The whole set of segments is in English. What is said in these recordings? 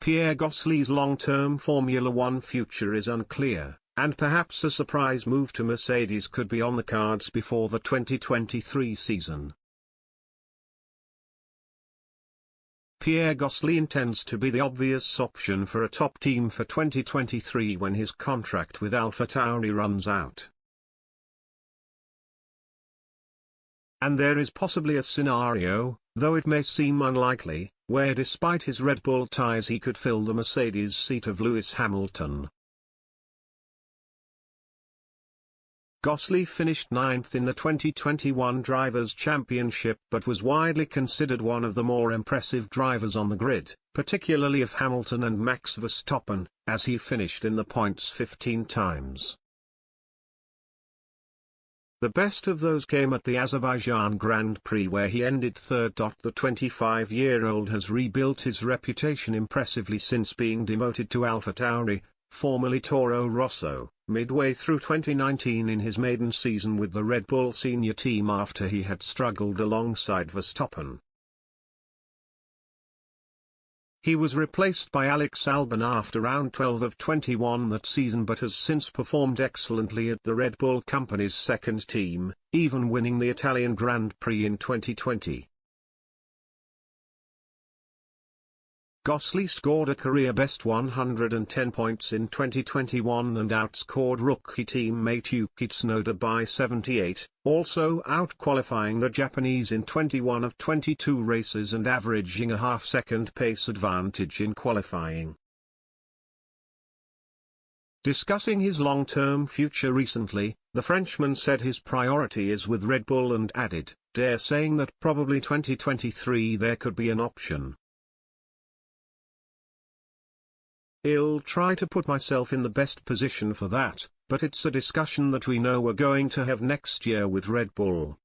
Pierre Gasly's long-term Formula One future is unclear, and perhaps a surprise move to Mercedes could be on the cards before the 2023 season. Pierre Gasly intends to be the obvious option for a top team for 2023 when his contract with AlphaTauri runs out. And there is possibly a scenario, though it may seem unlikely, where despite his Red Bull ties he could fill the Mercedes seat of Lewis Hamilton. Gasly finished 9th in the 2021 Drivers' Championship but was widely considered one of the more impressive drivers on the grid, particularly of Hamilton and Max Verstappen, as he finished in the points 15 times. The best of those came at the Azerbaijan Grand Prix where he ended third. The 25-year-old has rebuilt his reputation impressively since being demoted to AlphaTauri, formerly Toro Rosso, midway through 2019 in his maiden season with the Red Bull senior team after he had struggled alongside Verstappen. He was replaced by Alex Albon after round 12 of 21 that season but has since performed excellently at the Red Bull company's second team, even winning the Italian Grand Prix in 2020. Gasly scored a career-best 110 points in 2021 and outscored rookie teammate Yuki Tsunoda by 78, also out-qualifying the Japanese in 21 of 22 races and averaging a half-second pace advantage in qualifying. Discussing his long-term future recently, the Frenchman said his priority is with Red Bull and added, "Dare saying that probably 2023 there could be an option. I'll try to put myself in the best position for that, but it's a discussion that we know we're going to have next year with Red Bull."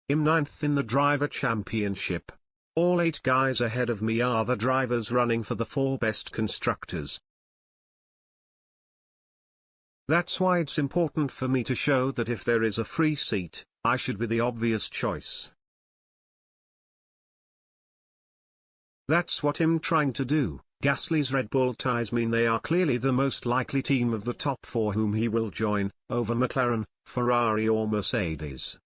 I'm 9th in the Driver Championship. All 8 guys ahead of me are the drivers running for the 4 best constructors. That's why it's important for me to show that if there is a free seat, I should be the obvious choice. That's what I'm trying to do. Gasly's Red Bull ties mean they are clearly the most likely team of the top 4 whom he will join, over McLaren, Ferrari or Mercedes.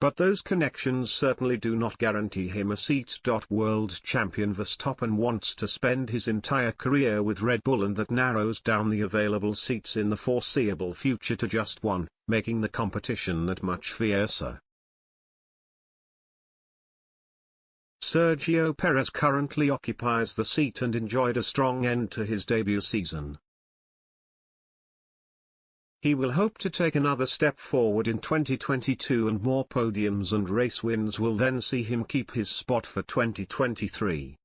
But those connections certainly do not guarantee him a seat. World champion Verstappen wants to spend his entire career with Red Bull and that narrows down the available seats in the foreseeable future to just 1, making the competition that much fiercer. Sergio Perez currently occupies the seat and enjoyed a strong end to his debut season. He will hope to take another step forward in 2022 and more podiums and race wins will then see him keep his spot for 2023.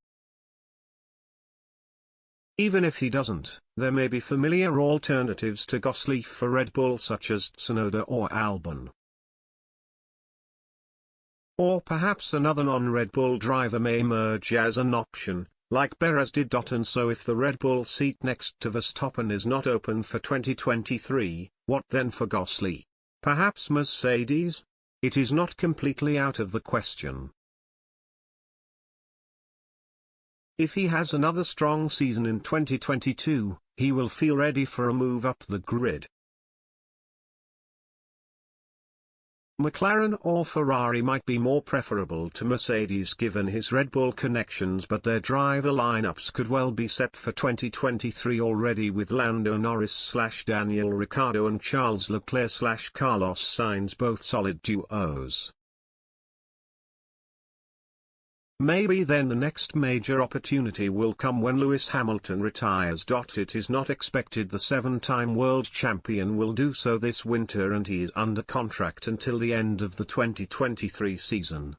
Even if he doesn't, there may be familiar alternatives to Gasly for Red Bull such as Tsunoda or Albon. Or perhaps another non-Red Bull driver may emerge as an option, like Perez did. And so if the Red Bull seat next to Verstappen is not open for 2023, what then for Gasly? Perhaps Mercedes? It is not completely out of the question. If he has another strong season in 2022, he will feel ready for a move up the grid. McLaren or Ferrari might be more preferable to Mercedes given his Red Bull connections, but their driver lineups could well be set for 2023 already with Lando Norris/Daniel Ricciardo and Charles Leclerc/Carlos Sainz both solid duos. Maybe then the next major opportunity will come when Lewis Hamilton retires. It is not expected the 7-time world champion will do so this winter and he is under contract until the end of the 2023 season.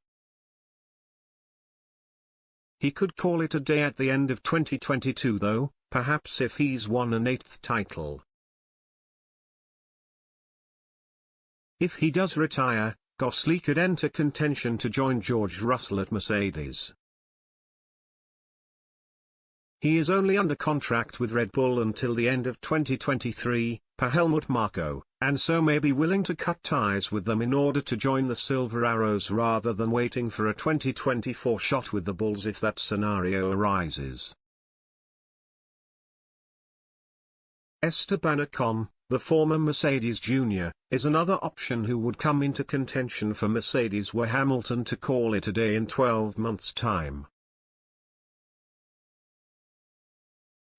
He could call it a day at the end of 2022 though, perhaps if he's won an 8th title. If he does retire, Gasly could enter contention to join George Russell at Mercedes. He is only under contract with Red Bull until the end of 2023, per Helmut Marko, and so may be willing to cut ties with them in order to join the Silver Arrows rather than waiting for a 2024 shot with the Bulls if that scenario arises. Esteban Ocon, the former Mercedes Jr., is another option who would come into contention for Mercedes were Hamilton to call it a day in 12 months' time.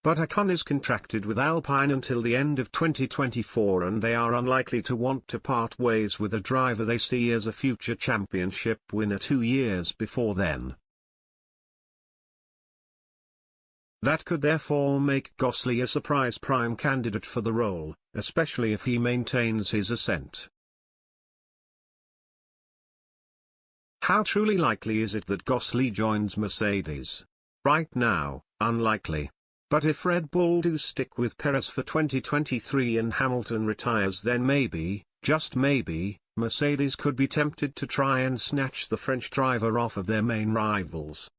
But Ocon is contracted with Alpine until the end of 2024 and they are unlikely to want to part ways with a driver they see as a future championship winner 2 years before then. That could therefore make Gasly a surprise prime candidate for the role, especially if he maintains his ascent. How truly likely is it that Gasly joins Mercedes? Right now, unlikely. But if Red Bull do stick with Perez for 2023 and Hamilton retires, then maybe, just maybe, Mercedes could be tempted to try and snatch the French driver off of their main rivals.